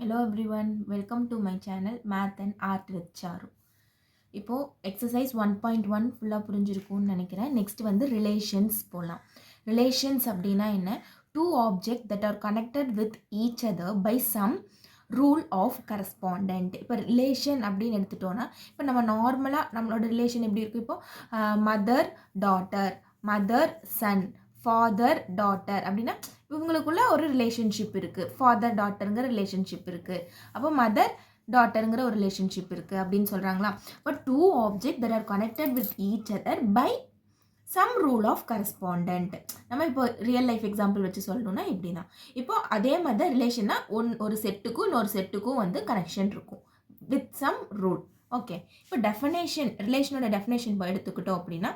Hello everyone, welcome to my channel Math and Art with Charu. இப்போ exercise 1.1 ஃபுல்லாக புரிஞ்சிருக்கும்னு நினைக்கிறேன். நெக்ஸ்ட் வந்து ரிலேஷன்ஸ் போகலாம். ரிலேஷன்ஸ் அப்படின்னா என்ன? Two object that are connected with each other by some rule of correspondent. இப்போ relation அப்படின்னு எடுத்துட்டோன்னா, இப்போ நம்ம நார்மலாக நம்மளோட ரிலேஷன் எப்படி இருக்கும்? இப்போ mother daughter, mother son, father daughter அப்படின்னா இவங்களுக்குள்ள ஒரு ரிலேஷன்ஷிப் இருக்குது. ஃபாதர் டாட்டருங்கிற ரிலேஷன்ஷிப் இருக்குது. அப்போ மதர் டாட்டருங்கிற ஒரு ரிலேஷன்ஷிப் இருக்குது அப்படின்னு சொல்கிறாங்களா? But two object that are connected with each other by some rule of correspondent. நம்ம இப்போ ரியல் லைஃப் எக்ஸாம்பிள் வச்சு சொல்லணும்னா இப்படி தான். இப்போ அதே மாதிரி ரிலேஷன்னா ஒரு செட்டுக்கும் இன்னொரு செட்டுக்கும் வந்து கனெக்ஷன் இருக்கும் வித் சம் ரூல். ஓகே, இப்போ டெஃபினேஷன், ரிலேஷனோட டெஃபினேஷன் இப்போ எடுத்துக்கிட்டோம் அப்படின்னா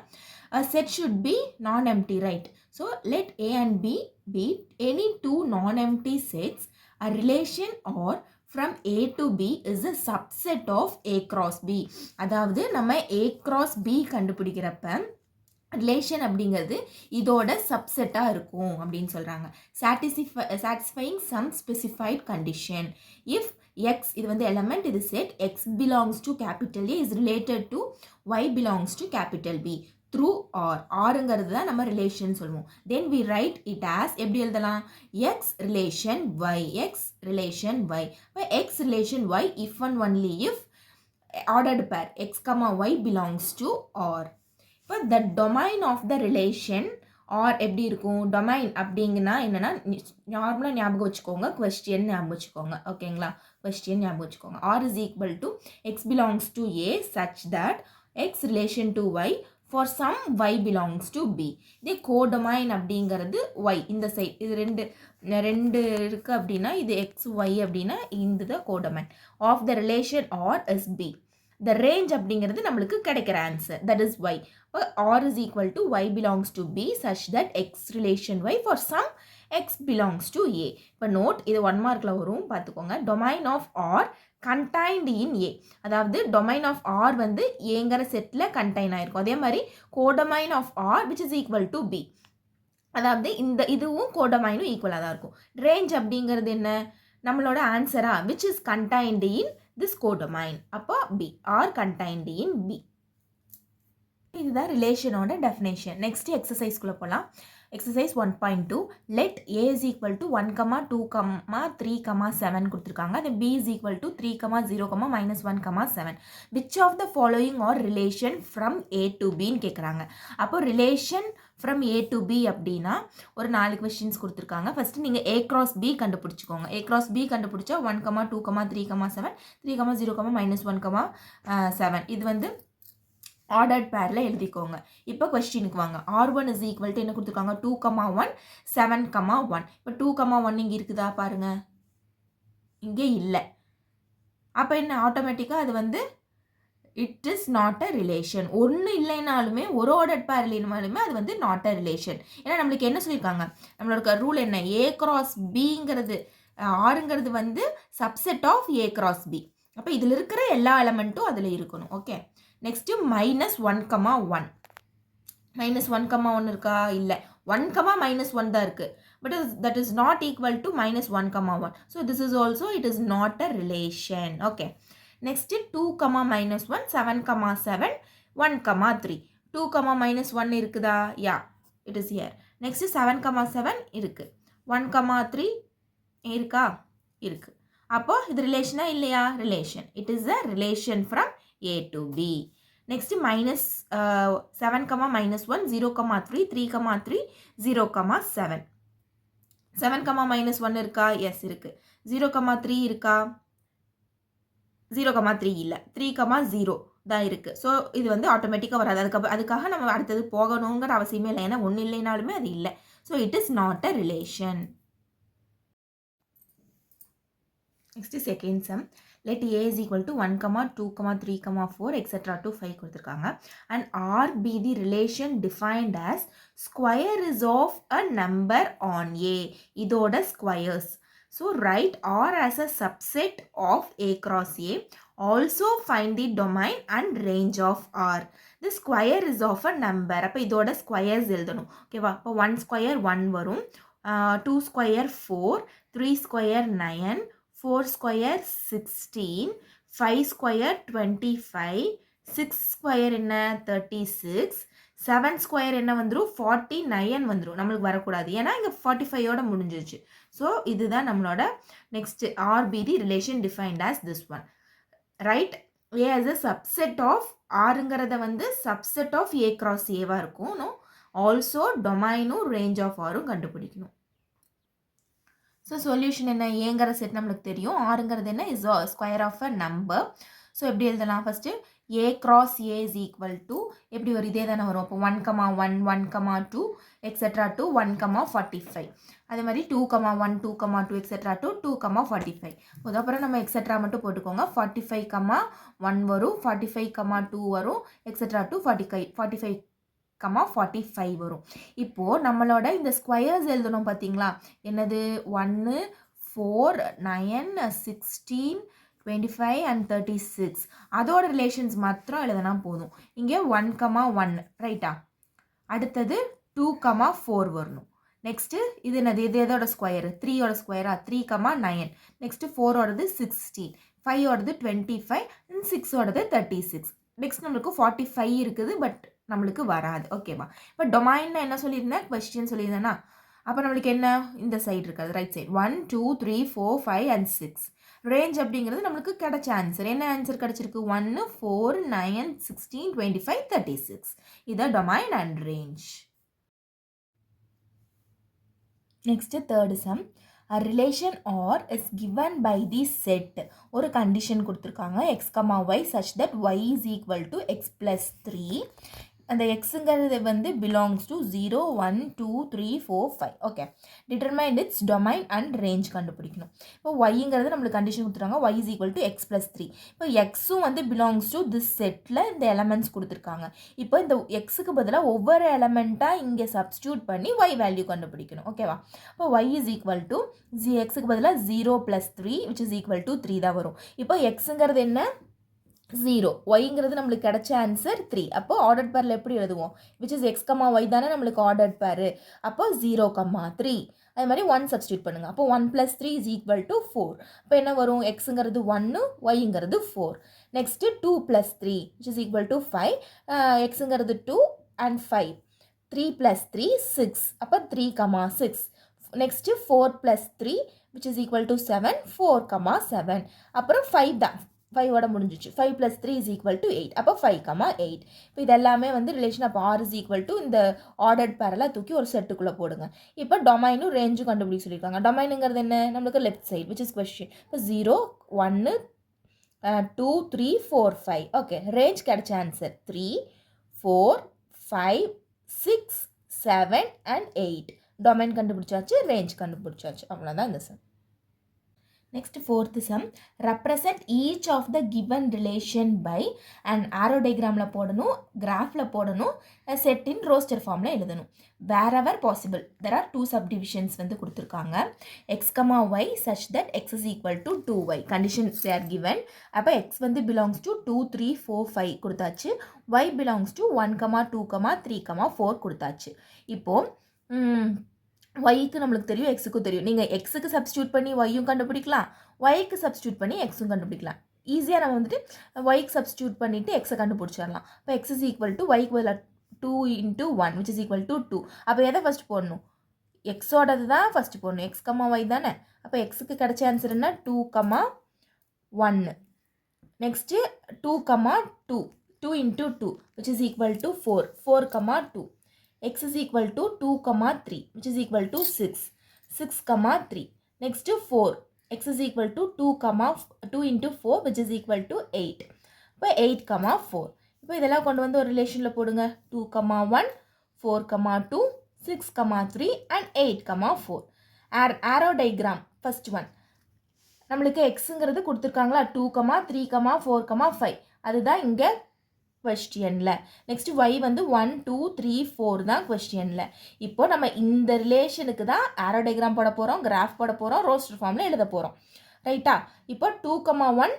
set should be non empty, right? So let A and B be any two non-empty sets. A relation or from A to B is a subset of A cross B. அதாவது நம்ம A cross B கண்டுபிடிக்கிறப்ப relation அப்படிங்கிறது இதோட சப்செட்டாக இருக்கும் அப்படின்னு சொல்கிறாங்க. Satisfying some specified condition. If x, இது வந்து எலமெண்ட், இது set, x belongs to capital A is related to y belongs to capital B through R. ஆருங்கிறது தான் நம்ம ரிலேஷன் சொல்லுவோம். Then we write it as, எப்படி எழுதலாம்? X relation y, x relation y. இப்போ x relation y if and only if ordered pair x comma y belongs to R. இப்போ the domain of the relation R எப்படி இருக்கும்? Domain அப்படிங்கன்னா என்னென்னா நார்மலாக ஞாபகம் வச்சுக்கோங்க, கொஸ்டின் ஞாபகம் வச்சுக்கோங்க. ஓகேங்களா? கொஸ்டின் ஞாபகம் வச்சுக்கோங்க. R is equal to X belongs to A such that X relation to Y for some y belongs to b. இதே கோடொமைன் அப்படிங்கிறது y, இந்த சைட், இது ரெண்டு இருக்குது அப்படின்னா இது x y அப்படின்னா இந்த தான் codomain of the relation R is b. The range அப்படிங்கிறது நம்மளுக்கு கிடைக்கிற ஆன்சர், தட் இஸ் y. இப்போ r is equal to y belongs to b such that x relation y for some x belongs to a. இப்போ note, இது 1 மார்க்கில் வரும் பார்த்துக்கோங்க. Domain of R contained இன் ஏ, அதாவது டொமைன் ஆஃப் ஆர் வந்து ஏங்கிற settle contain ஆகிருக்கும். அதே மாதிரி codomain of R which is equal to B, அதாவது இதுவும் கோடொமைனும் ஈக்குவலாக தான் இருக்கும். ரேஞ்ச் அப்படிங்கிறது என்ன? நம்மளோட ஆன்சரா which is contained in this codomain. அப்போ B, R contained in B. இதுதான் ரிலேஷனோட டெஃபினேஷன். நெக்ஸ்ட் எக்ஸசைஸ்குள்ளே போகலாம். Exercise 1.2 let A is equal to 1, 2, 3, 7 கொடுத்துருக்காங்க. அது B is equal to 3, 0, -1, 7. Which of the following are relation from A to பின்னு கேட்குறாங்க. அப்போ relation from A to B அப்படின்னா ஒரு 4 கொஸ்டின்ஸ் கொடுத்துருக்காங்க. ஃபஸ்ட்டு நீங்கள் A cross B கண்டுபிடிச்சிக்கோங்க. A cross B கண்டுபிடிச்சா 1, 2, 3, 7, 3, 0, -1, 7 இது வந்து ஆர்டர்ட் பேரில் எழுதிக்கோங்க. இப்போ கொஸ்டினுக்கு வாங்க. R1 இஸ் ஈக்குவல் டு என்ன கொடுத்துருக்காங்க? 2, 1, 7, 1. இப்போ 2, 1 இங்கே இருக்குதா பாருங்கள், இங்கே இல்லை. அப்போ என்ன ஆட்டோமேட்டிக்காக அது வந்து it is not a relation. ஒன்று இல்லைனாலுமே, ஒரு ஆர்டர்ட் பேர் இல்லைனாலுமே அது வந்து நாட் அ ரிலேஷன். ஏன்னா நம்மளுக்கு என்ன சொல்லியிருக்காங்க? நம்மளோட ரூல் என்ன? ஏ கிராஸ் பிங்கிறது, ஆறுங்கிறது வந்து subset of A cross B. அப்போ இதில் இருக்கிற எல்லா எலமெண்ட்டும் அதில் இருக்கணும். Okay, next -1, 1. -1, 1 இருக்கா? இல்லை. 1, -1 தான் இருக்குது. But that is not equal to -1, 1. So this is also it is not a relation. Okay, next 2, -1, 7, 7, 1, 3. 2, -1 இருக்குதா? யா, இட் இஸ் ஹியர். நெக்ஸ்ட்டு 7, 7 இருக்குது. 1, 3 இருக்கா? இருக்குது. அப்போது இது ரிலேஷனாக இல்லையா? Relation. It is a relation from A to B. Next -7, -1, 0, 3, 3, 0, 7. 7, -1 இருக்கா? S இருக்குது. 0, 3 இருக்கா? 0, 3 இல்லை. 3, 0 தான் இருக்குது. ஸோ இது வந்து ஆட்டோமேட்டிக்காக வராது. அதுக்காக நம்ம அடுத்தது போகணுங்கிற அவசியமே இல்லை. ஏன்னா ஒன்று இல்லைனாலுமே அது இல்லை. So it is not a relation. Next second sum. let a is equal to 1, 2, 3, 4 etc. to 5 கொடுத்துருக்காங்க. and R be the relation defined as square is of a number on A. இதோட squares. So write R as a subset of A cross A. Also find the domain and range of R. The square is of a number. அப்போ இதோட squares எழுதணும். ஓகேவா? அப்போ 1 square 1 வரும், 2 square 4, 3 square 9, 4 square 16, 5 square 25, 6 square என்ன 36, 7 square என்ன வந்துடும் 49 வந்துடும். நம்மளுக்கு வரக்கூடாது, ஏன்னா இங்கே 45ஓட முடிஞ்சிருச்சு. ஸோ இதுதான் நம்மளோட next RBD relation defined as this one. Right, A as a subset of Rங்கிறத வந்து subset of A cross Aவாக இருக்கும். நோ ஆல்சோ டொமைனும் ரேஞ்ச் ஆஃப் ஆரும் கண்டுபிடிக்கணும். ஸோ சொல்யூஷன் என்ன, ஏங்கிற செட் நம்மளுக்கு தெரியும், ஆறுங்கிறது என்ன is square of a number. So எப்படி எழுதலாம், first A cross A is equal to எப்படி ஒரு இதே தானே வரும். அப்போ 1,1 1,2 எக்ஸெட்ரா டு 1,45. அதே மாதிரி 2,1 2,2 எக்ஸெட்ரா டு 2,45. அப்புறம் நம்ம எக்ஸெட்ரா மட்டும் போட்டுக்கோங்க. 45,1 வரும், 45,2 வரும், எக்ஸெட்ரா டு 45,45 வரும். இப்போது நம்மளோட இந்த ஸ்கொயர்ஸ் எழுதணும் பார்த்தீங்களா, என்னது 1 4 9 16 25 and 36 அதோட ரிலேஷன்ஸ் மாத்திரம் எழுதினா போதும். இங்கே 1,1 ரைட்டா, அடுத்தது 2,4 வரணும். நெக்ஸ்ட்டு இது என்னது, இது எதோட ஸ்கொயரு 3ஓட ஸ்கொயரா 3,9. நெக்ஸ்ட்டு 4ஓடது 16, 5ஓடது 25 and 6ஓடது 36. நெக்ஸ்ட் நம்மளுக்கு 45 இருக்குது, பட் நம்மளுக்கு வராது. ஓகேவா, இப்போ டொமைன்னா என்ன சொல்லியிருந்தேன், கொஸ்டின் சொல்லியிருந்தேன்னா, அப்போ நம்மளுக்கு என்ன இந்த சைடு இருக்காது, ரைட் சைடு 1 2 3 4 5 and 6. ரேஞ்ச் அப்படிங்கிறது நம்மளுக்கு கிடைச்ச ஆன்சர். என்ன ஆன்சர் கிடைச்சிருக்கு, 1 4 9 16 25 36. இதான் domain and range. Next third sum, a relation R is given by the set. ஒரு கண்டிஷன் கொடுத்துருக்காங்க, x, y such that y is equal to x plus 3. அந்த எக்ஸுங்கிறது வந்து belongs to 0 1 2 3 4 5. Okay, determine it's domain and range கண்டுபிடிக்கணும். இப்போ ஒய்ங்கிறது நம்மளுக்கு condition கொடுத்துருக்காங்க, y is equal to X plus 3. இப்போ எக்ஸும் வந்து பிலாங்ஸ் டு திஸ் செட்டில் இந்த எலமெண்ட்ஸ் கொடுத்துருக்காங்க. இப்போ இந்த எக்ஸுக்கு பதிலாக ஒவ்வொரு எலமெண்ட்டாக இங்கே சப்ஸ்டியூட் பண்ணி y வேல்யூ கண்டுபிடிக்கணும். ஓகேவா, இப்போ y இஸ் ஈக்குவல் டு எக்ஸுக்கு பதிலாக 0 plus 3 which is equal to 3 தான் வரும். இப்போ எக்ஸுங்கிறது என்ன 0, ஒய்ங்கிறது நம்மளுக்கு கிடைச்ச ஆன்சர் 3. அப்போ ஆர்டர்ட் பேரில் எப்படி எழுதுவோம், which is x comma y தானே நம்மளுக்கு ஆர்டர்ட் பேரு. அப்போ 0,3. அது மாதிரி 1 சப்ஸ்டியூட் பண்ணுங்கள். அப்போ 1 + 3 இஸ் ஈக்குவல் டு 4. அப்போ என்ன வரும், எக்ஸுங்கிறது 1, ஒய்ங்கிறது 4. Next 2 + 3 which is equal to 5. எக்ஸுங்கிறது 2 and 5. 3 + 3 6. அப்போ 3,6. Next 4 + 3 which is equal to 7. 4,7. அப்புறம் 5 தான், 5ஓட முடிஞ்சிச்சு. 5 + 3 இஸ் ஈக்குவல் டு 8. அப்போ 5,8. இப்போ இது எல்லாமே வந்து ரிலேஷன். அப்போ ஆர் இஸ் ஈக்குவல் டு இந்த ஆர்டர்ட் பேரெல்லாம் தூக்கி ஒரு செட்டுக்குள்ளே போடுங்க. இப்போ டொமைனும் ரேஞ்சும் கண்டுபிடிக்க சொல்லியிருக்காங்க. டொமைனுங்கிறது என்ன, நம்மளுக்கு left side which is question. இப்போ 0 1 2 3 4 5. ஓகே, ரேஞ்ச் கிடைச்ச ஆன்சர் 3 4 5 6 7 and 8. டொமைன் கண்டுபிடிச்சாச்சு, ரேஞ்ச் கண்டுபிடிச்சாச்சு. அவ்வளோதான் இந்த some. Next fourth sum, represent each of the given relation by an arrow diagramல போடணும், graphல போடணும், set in roster formல எழுதணும். Wherever possible, there are two subdivisions வந்து கொடுத்துருக்காங்க. x, y such that x is equal to 2y. Conditions they are given. அப்போ x வந்து belongs to 2, 3, 4, 5 கொடுத்தாச்சு. y belongs to 1, 2, 3, 4 கொடுத்தாச்சு. இப்போ ஒய்க்கு நம்மளுக்கு தெரியும், எக்ஸுக்கும் தெரியும். நீங்கள் எக்ஸுக்கு சப்ஸ்டியூட் பண்ணி ஒய்யும் கண்டுபிடிக்கலாம், ஒய்க்கு சப்ஸ்டியூட் பண்ணி எக்ஸும் கண்டுபிடிக்கலாம். ஈஸியாக நம்ம வந்துட்டு ஒய்க்கு சப்ஸ்டியூட் பண்ணிவிட்டு எக்ஸை கண்டுபிடிச்சிடலாம். இப்போ எக்ஸ் இஸ் ஈக்குவல் டு ஒய்க்கு பதிலாக 2 × 1 விச் இஸ் ஈக்குவல் டு 2. அப்போ எதை ஃபஸ்ட் போடணும், எக்ஸோடது தான் ஃபஸ்ட்டு போடணும். எக்ஸ், ஒய் தானே. அப்போ எக்ஸுக்கு கிடைச்ச ஆன்சர் என்ன 2,1. Next 2, 2 2 × 2 which is equal to 4. 4,2. x is equal to 2, 3 which is equal to 6. 6, 3. Next 4. x is equal to 2 × 4 which is equal to 8. இப்போ 8, 4. இப்போ இதெல்லாம் கொண்டு வந்து ஒரு ரிலேஷனில் போடுங்க. 2, 1 4, 2 6, 3 and 8, 4. Arrow diagram first one. நம்மளுக்கு எக்ஸுங்கிறது கொடுத்துருக்காங்களா 2, 3, 4, 5. அதுதான் இங்கே கொஸ்டியனில். நெக்ஸ்ட் y வந்து 1 2 3 4 தான் கொஸ்டியனில். இப்போ நம்ம இந்த ரிலேஷனுக்கு தான் ஆரோ டயக்ராம் போட போகிறோம், கிராஃப் போட போகிறோம், ரோஸ்டர் ஃபார்மில் எழுத போகிறோம். ரைட்டா, இப்போ 2, 1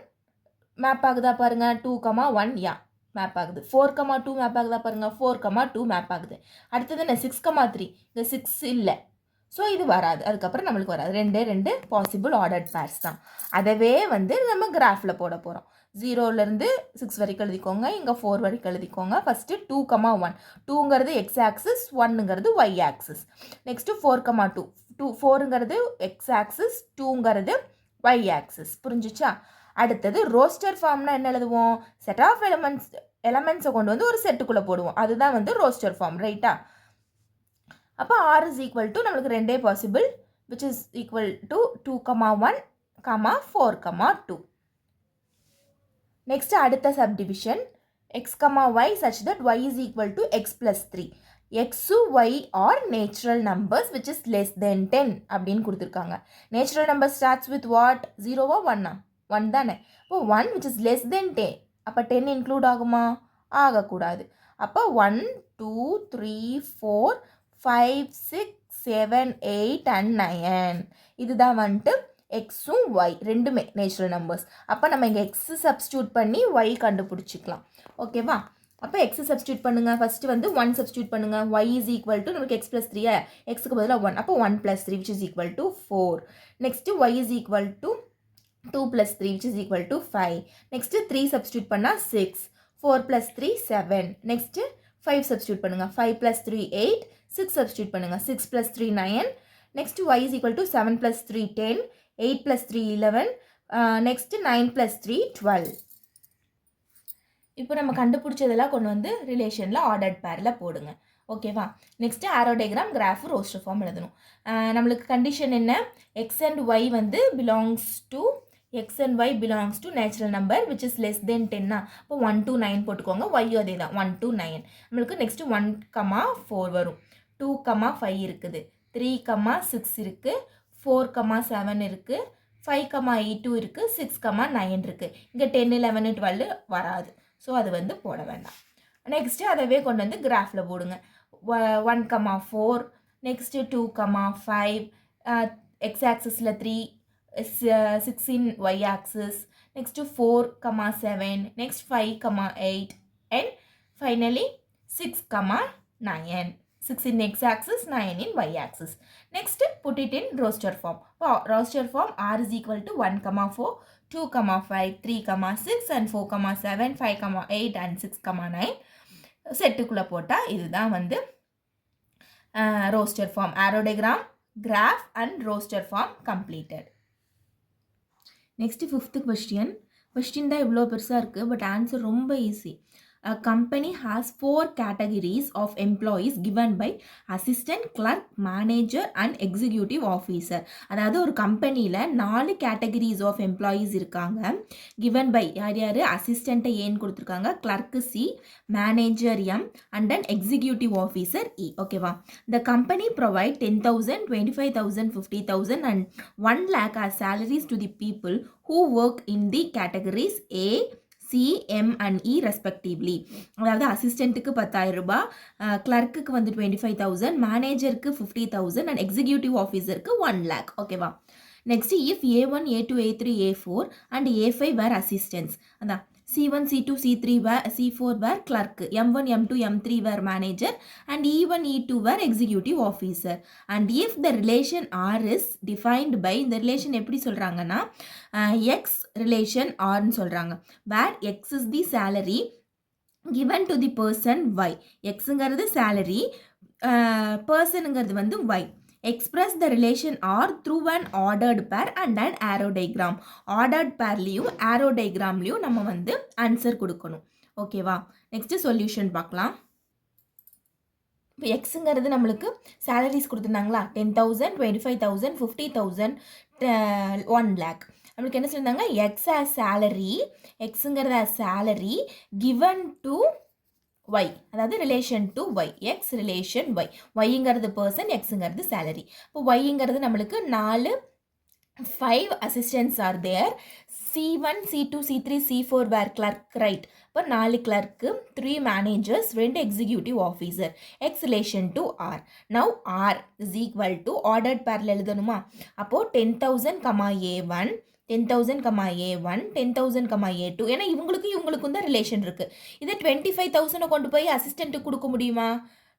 மேப் ஆகுதா பாருங்கள். 2, 1 யா மேப் ஆகுது. 4, 2 மேப் ஆகுதா பாருங்கள். 4, 2 மேப் ஆகுது. அடுத்தது என்ன 6, 3. இந்த 6 இல்லை, ஸோ இது வராது, அதுக்கப்புறம் நம்மளுக்கு வராது. ரெண்டு பாசிபிள் ஆர்டர்ட் பேர்ஸ் தான். அதவே வந்து நம்ம கிராஃபில் போட போகிறோம். 0லேருந்து 6 வரைக்கும் எழுதிக்கோங்க, இங்கே 4 வரைக்கும் எழுதிக்கோங்க. ஃபஸ்ட்டு 2,1, 2ங்கிறது எக்ஸ் ஆக்சிஸ், 1ங்கிறது ஒய் ஆக்சிஸ். நெக்ஸ்ட்டு 4,2, 4ங்கிறது எக்ஸ் ஆக்சிஸ், 2ங்கிறது ஒய் ஆக்சிஸ். புரிஞ்சிச்சா? அடுத்தது ரோஸ்டர் ஃபார்ம்னா என்ன எழுதுவோம்? செட் ஆஃப் எலமெண்ட்ஸை கொண்டு வந்து ஒரு செட்டுக்குள்ளே போடுவோம், அதுதான் வந்து ரோஸ்டர் ஃபார்ம், ரைட்டா? அப்போ R is equal to நம்மளுக்கு ரெண்டே possible, which is equal to 2,1, 4,2. Next அடுத்த subdivision x, y such that y is equal to x plus 3. x, y are natural numbers which is less than 10 அப்படின்னு கொடுத்துருக்காங்க. natural number starts with what? 0 1 1 தானே. இப்போ 1 which is less than 10, அப்போ 10 include ஆகுமா? ஆகக்கூடாது. அப்போ 1 2 3 4 5 6 7 8 and 9, இதுதான் வந்துட்டு எக்ஸும் ஒய் ரெண்டுமே நேச்சுரல் நம்பர்ஸ். அப்போ நம்ம இங்கே எக்ஸு சப்ஸ்டியூட் பண்ணி ஒய் கண்டுபிடிச்சிக்கலாம். ஓகேவா? அப்போ எக்ஸு சப்ஸ்டியூட் பண்ணுங்கள். ஃபஸ்ட்டு வந்து 1 சப்ஸ்டியூட் பண்ணுங்கள். ஒய் இஸ் ஈக்குவல் டு நம்மளுக்கு எக்ஸ் ப்ளஸ் 3, எக்ஸுக்கு பதிலாக 1, அப்போ 1 + 3 which is equal to 4. Next y is equal to 2 + 3 which is equal to 5. Next 3 substitute பண்ணால் 6, 4 + 3 7. நெக்ஸ்ட்டு 5 சப்ஸ்டியூட் பண்ணுங்கள். 5 + 3 8, 6 சப்ஸ்டியூட் பண்ணுங்கள். 6 + 3 9. Next y is equal to 7 + 3 10, 8 + 3 11, next 9 + 3 12. இப்போ நம்ம கண்டுபிடிச்சதெல்லாம் கொண்டு வந்து ரிலேஷனில் ஆர்டர்ட் பேரில் போடுங்க. ஓகேவா? Next arrow diagram, graph, roster form எழுதணும். நம்மளுக்கு கண்டிஷன் என்ன? எக்ஸ் அண்ட் ஒய் வந்து belongs to natural number which is less than 10. இப்போ 1 to 9 போட்டுக்கோங்க. ஒய்யும் அதே தான், 1 to 9. நம்மளுக்கு நெக்ஸ்ட்டு 1, 4 வரும். 2, 5 இருக்குது. 3, 6 இருக்குது. 4, 7 இருக்குது. 5, 8 இருக்குது. 6, 9 இருக்குது. இங்கே 10, 11, 12 வராது. ஸோ அது வந்து போட வேண்டாம். நெக்ஸ்ட்டு அதவே கொண்டு வந்து கிராஃபில் போடுங்க. 1, 4, next 2, 5, X ஆக்சிஸில் 3, 6 y axis, next 4, 7, next 5, 8, and finally 6, 9. 6 in x axis, 9 in y axis. Next put it in roster form. Roster form R is equal to 1, 4, 2, 5, 3, 6 and 4, 7, 5, 8 and 6, 9. செட்டுக்குள்ளே போட்டால் இதுதான் வந்து roster form. Arrow diagram, graph and roster form completed. Next 5th question தான் இவ்வளோ பெருசாக இருக்குது, but answer ரொம்ப easy. A company has 4 categories of employees given by assistant, clerk, manager and executive officer. அதாவது ஒரு கம்பெனியில் 4 categories of employees இருக்காங்க. given by யார் அசிஸ்டண்ட்டை ஏன்னு கொடுத்துருக்காங்க, clerk C, manager M and then executive officer E. ஓகேவா? The company provide 10,000, 25,000, 50,000 and 1 lakh as salaries to the people who work in the categories A, C, M and E respectively. அதாவது அசிஸ்டண்ட்டுக்கு 10,000 ரூபாய், கிளர்க்குக்கு வந்து 25,000, மேனேஜருக்கு 50,000 and executive ஆஃபீஸருக்கு 1 lakh. ஓகேவா? Next if A1, A2, A3, A4 and A5 where assistance, அதான் C1, C2, C3 were, C4 were clerk, M1, M2, M3 were manager and E1, E2 were executive officer. And if the relation R is defined by, இந்த relation எப்படி சொல்கிறாங்கன்னா X relation R ன்னு சொல்கிறாங்க, where X is the salary given to the person Y. Xங்கிறது salary, personங்கிறது வந்து Y. Express the relation R through an ordered pair and an arrow diagram. Ordered pairலையும் arrow diagramலையும் நம்ம வந்து answer கொடுக்கணும். ஓகேவா? Next solution பார்க்கலாம். இப்போ எக்ஸுங்கிறது நம்மளுக்கு சேலரிஸ் கொடுத்துருந்தாங்களா, 10,000, 25,000, 50,000, 1 lakh. நம்மளுக்கு என்ன சொல்லியிருந்தாங்க, எக்ஸ் ஆஸ் சேலரி, எக்ஸுங்கிறது as salary given to y, அதாவது relation to y, x relation y, yங்கிறது பர்சன், xங்கிறது சேலரி. இப்போ yங்கிறது நம்மளுக்கு 5 assistants are there, C1, C2, C3, C4 where clerk, right? இப்போ 4 clerk, 3 managers, 2 executive officer, x relation to r. Now r is equal to ordered பேரில் எழுதணுமா? அப்போது 10,000, A1, 10,000, A1, 10,000, A2. ஏன்னா இவங்களுக்கும் தான் ரிலேஷன் இருக்குது. இதே 25,000 கொண்டு போய் அசிஸ்டண்ட்டுக்கு கொடுக்க முடியுமா?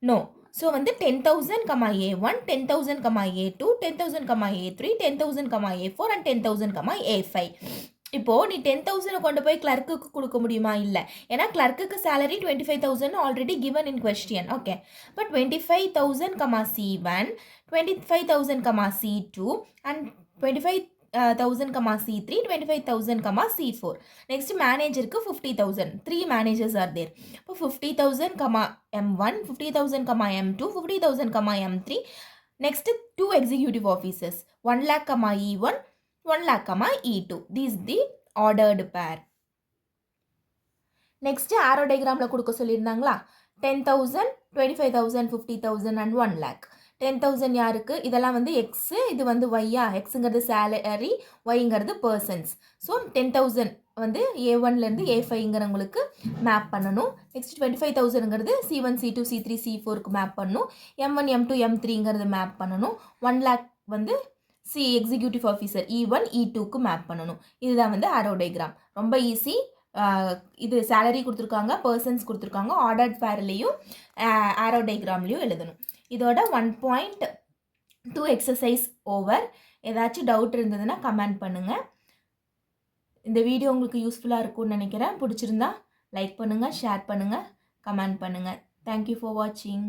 நோ. ஸோ வந்து 10,000, A1, 10,000, A2, 10,000, A3, 10,000, A4 and 10,000, A5. இப்போது நீ 10,000 கொண்டு போய் கிளர்க்குக்கு கொடுக்க முடியுமா? இல்லை. ஏன்னா கிளர்க்குக்கு salary 25,000 already given in question. Okay. இப்போ 25,000, C1, 25,000, C2 and 25,000, C3, 25,000, C4. Next மேனேஜருக்கு 50,000. 3 மேனேஜர்ஸ் ஆர் தேர். இப்போ 50,000, M1, 50,000, M2, 50,000, M3. Next 2 executive officers, 1 lakh, E1, 1 lakh, E2. This is the ordered pair. Next arrow டயக்ராமில் கொடுக்க சொல்லியிருந்தாங்களா? 10,000, 25,000, 50,000 and 1 lakh. 10,000 யாருக்கு? இதெல்லாம் வந்து x, இது வந்து ஒய்யா? எக்ஸுங்கிறது சேலரி, ஒய்ங்கிறது பர்சன்ஸ். ஸோ 10,000 வந்து A1லேருந்து A5ங்கிறவங்களுக்கு மேப் பண்ணணும். நெக்ஸ்ட் 25,000ங்கிறது C1, C2, C3, C4க்கு மேப் பண்ணணும். M1, M2, M3ங்கிறது மேப் பண்ணணும். 1 lakh வந்து எக்ஸிக்யூட்டிவ் ஆஃபீஸர் E1, E2க்கு மேப் பண்ணணும். இதுதான் வந்து ஆரோ டயக்ராம். ரொம்ப ஈஸி. இது சேலரி கொடுத்துருக்காங்க, பர்சன்ஸ் கொடுத்துருக்காங்க, ஆர்டர்ட் பேர்லேயும் ஆரோ டயக்ராம்லேயும் எழுதணும். இதோட 1.2 எக்ஸசைஸ் ஓவர். ஏதாச்சும் டவுட் இருந்ததுன்னா கமெண்ட் பண்ணுங்கள். இந்த வீடியோ உங்களுக்கு யூஸ்ஃபுல்லாக இருக்கும்னு நினைக்கிறேன். பிடிச்சிருந்தா லைக் பண்ணுங்கள், ஷேர் பண்ணுங்கள், கமெண்ட் பண்ணுங்கள். தேங்க்யூ ஃபார் வாட்சிங்.